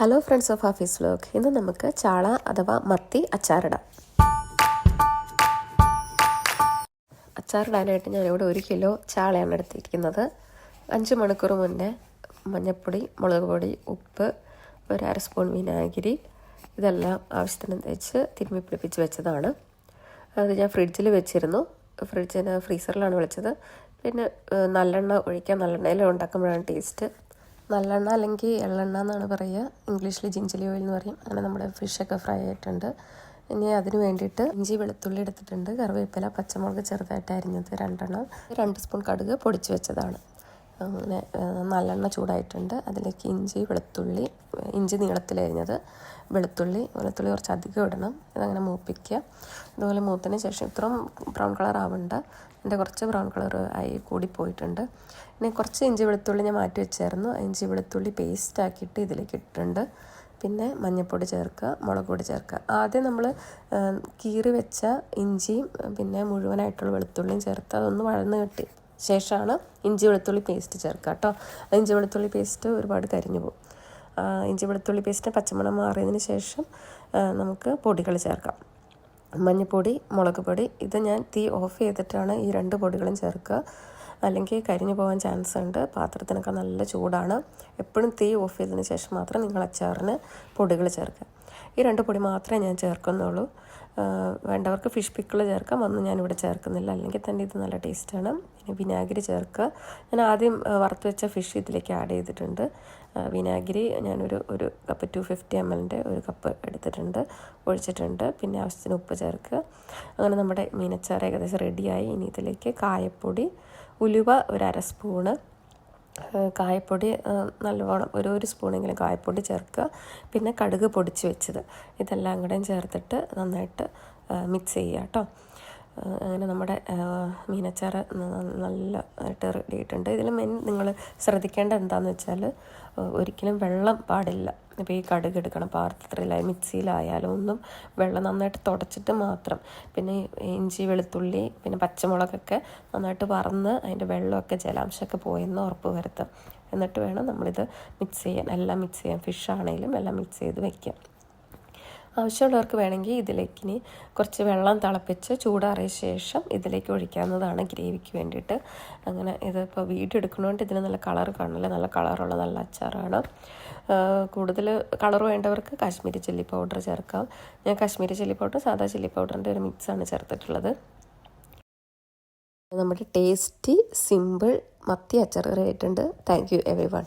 Hello friends of Hafiz vlog. ഇന്ന് നമുക്ക് ചാള അഥവാ മത്തി അച്ചാറിടാം. അച്ചാറിടാനായിട്ട് ഞാനിവിടെ 1 കിലോ ചാളയാണ് എടുത്തിരിക്കുന്നത്. 5 മണിക്കൂർ മുന്നേ മഞ്ഞൾപ്പൊടി, മുളക് പൊടി, ഉപ്പ്, ഒരു 1/2 സ്പൂൺ വിനാഗിരി ഇതെല്ലാം ആവശ്യത്തിന് തേച്ച് തിരുമ്മി പിടിപ്പിച്ച് വെച്ചതാണ്. അത് ഞാൻ ഫ്രിഡ്ജിൽ വെച്ചിരുന്നു. ഫ്രീസറിലാണ് വെച്ചത്. പിന്നെ നല്ലെണ്ണ ഒഴിക്കാൻ, നല്ലെണ്ണയിൽ ഉണ്ടാക്കുമ്പോഴാണ് ടേസ്റ്റ്. നല്ലെണ്ണ അല്ലെങ്കിൽ എള്ളെണ്ണ എന്നാണ് പറയുക. ഇംഗ്ലീഷിൽ ജിഞ്ചലി ഓയിൽ എന്ന് പറയും. അങ്ങനെ നമ്മുടെ ഫിഷൊക്കെ ഫ്രൈ ആയിട്ടുണ്ട്. ഇനി അതിന് വേണ്ടിയിട്ട് ഇഞ്ചി വെളുത്തുള്ളി എടുത്തിട്ടുണ്ട്, കറിവേപ്പില, പച്ചമുളക് ചെറുതായിട്ട് അരിഞ്ഞത് 2 എണ്ണം, 2 സ്പൂൺ കടുക് പൊടിച്ച് വെച്ചതാണ്. അങ്ങനെ നല്ലെണ്ണ ചൂടായിട്ടുണ്ട്. അതിലേക്ക് ഇഞ്ചി നീളത്തിലരിഞ്ഞത്, വെളുത്തുള്ളി കുറച്ച് അധികം ഇടണം. ഇതങ്ങനെ മൂപ്പിക്കുക. അതുപോലെ മൂത്തതിന് ശേഷം ഇത്രയും ബ്രൗൺ കളർ ആവണ്ട, എൻ്റെ കുറച്ച് ബ്രൗൺ കളർ ആയി കൂടിപ്പോയിട്ടുണ്ട്. ഇനി കുറച്ച് ഇഞ്ചി വെളുത്തുള്ളി ഞാൻ മാറ്റി വെച്ചായിരുന്നു. ഇഞ്ചി വെളുത്തുള്ളി പേസ്റ്റ് ആക്കിയിട്ട് ഇതിലേക്ക് ഇട്ടിട്ടുണ്ട്. പിന്നെ മഞ്ഞൾപ്പൊടി ചേർക്കുക, മുളക് പൊടി ചേർക്കുക. ആദ്യം നമ്മൾ കീറി വെച്ച ഇഞ്ചിയും പിന്നെ മുഴുവനായിട്ടുള്ള വെളുത്തുള്ളിയും ചേർത്ത് അതൊന്ന് വഴന്ന് കിട്ടി ശേഷമാണ് ഇഞ്ചി വെളുത്തുള്ളി പേസ്റ്റ് ചേർക്കുക കേട്ടോ. ഇഞ്ചി വെളുത്തുള്ളി പേസ്റ്റ് ഒരുപാട് കരിഞ്ഞു പോകും. ഇഞ്ചി വെളുത്തുള്ളി പേസ്റ്റ് പച്ചമണം മാറിയതിന് ശേഷം നമുക്ക് പൊടികൾ ചേർക്കാം. മഞ്ഞൾപ്പൊടി, മുളക് പൊടി, ഇത് ഞാൻ തീ ഓഫ് ചെയ്തിട്ടാണ് ഈ 2 പൊടികളും ചേർക്കുക. അല്ലെങ്കിൽ കരിഞ്ഞു പോകാൻ ചാൻസ് ഉണ്ട്. പാത്രത്തിനൊക്കെ നല്ല ചൂടാണ്. എപ്പോഴും തീ ഓഫ് ചെയ്തതിന് ശേഷം മാത്രം നിങ്ങൾ അച്ചാറിന് പൊടികൾ ചേർക്കുക. ഈ 2 പൊടി മാത്രമേ ഞാൻ ചേർക്കുന്നുള്ളൂ. വേണ്ടവർക്ക് ഫിഷ് പിക്കിൾ ചേർക്കാം. ഒന്നും ഞാനിവിടെ ചേർക്കുന്നില്ല, അല്ലെങ്കിൽ തന്നെ ഇത് നല്ല ടേസ്റ്റാണ്. പിന്നെ വിനാഗിരി ചേർക്കുക. ഞാൻ ആദ്യം വറുത്ത് വെച്ച ഫിഷ് ഇതിലേക്ക് ആഡ് ചെയ്തിട്ടുണ്ട്. വിനാഗിരി ഞാനൊരു കപ്പ് 250 ml ഒരു കപ്പ് എടുത്തിട്ടുണ്ട്, ഒഴിച്ചിട്ടുണ്ട്. പിന്നെ ആവശ്യത്തിന് ഉപ്പ് ചേർക്കുക. അങ്ങനെ നമ്മുടെ മീനച്ചാറ് ഏകദേശം റെഡിയായി. ഇനി ഇതിലേക്ക് കായപ്പൊടി, ഉലുവ ഒരു 1/2 സ്പൂണ്, കായപ്പൊടി നല്ലവണ്ണം ഒരു സ്പൂണെങ്കിലും കായപ്പൊടി ചേർക്കുക. പിന്നെ കടുക് പൊടിച്ച് വെച്ചത്, ഇതെല്ലാം കൂടെയും ചേർത്തിട്ട് നന്നായിട്ട് മിക്സ് ചെയ്യുക കേട്ടോ. അങ്ങനെ നമ്മുടെ മീനച്ചാറ് നല്ലതായിട്ട് റെഡി ആയിട്ടുണ്ട്. ഇതിൽ നിങ്ങൾ ശ്രദ്ധിക്കേണ്ട എന്താണെന്ന് വെച്ചാൽ ഒരിക്കലും വെള്ളം പാടില്ല. ഇപ്പോൾ ഈ കടുക് എടുക്കണം പാത്രത്തിലായാലും മിക്സിയിലായാലും ഒന്നും വെള്ളം നന്നായിട്ട് തുടച്ചിട്ട് മാത്രം. പിന്നെ ഇഞ്ചി വെളുത്തുള്ളി പിന്നെ പച്ചമുളകൊക്കെ നന്നായിട്ട് വറന്ന് അതിൻ്റെ വെള്ളമൊക്കെ ജലാംശമൊക്കെ പോയെന്ന് ഉറപ്പ് വരുത്തുക. എന്നിട്ട് വേണം നമ്മളിത് മിക്സ് ചെയ്യാൻ, എല്ലാം മിക്സ് ചെയ്യാൻ. ഫിഷ് ആണെങ്കിലും എല്ലാം മിക്സ് ചെയ്ത് വയ്ക്കാം. ആവശ്യമുള്ളവർക്ക് വേണമെങ്കിൽ ഇതിലേക്ക് ഇനി കുറച്ച് വെള്ളം തിളപ്പിച്ച് ചൂടാറിയ ശേഷം ഇതിലേക്ക് ഒഴിക്കാവുന്നതാണ് ഗ്രേവിക്ക് വേണ്ടിയിട്ട്. അങ്ങനെ ഇതിപ്പോൾ വീഡിയോ എടുക്കുന്നതുകൊണ്ട് ഇതിന് നല്ല കളർ കാണില്ല. നല്ല കളറുള്ള നല്ല അച്ചാറാണ്. കൂടുതൽ കളർ വേണ്ടവർക്ക് കാശ്മീരി ചില്ലി പൗഡർ ചേർക്കാം. ഞാൻ കാശ്മീരി ചില്ലി പൗഡർ സാധാ ചില്ലി പൗഡറിൻ്റെ ഒരു മിക്സാണ് ചേർത്തിട്ടുള്ളത്. നമ്മുടെ ടേസ്റ്റി സിമ്പിൾ മത്തി അച്ചാർ റെഡി ആയിട്ടുണ്ട്. Thank you every one.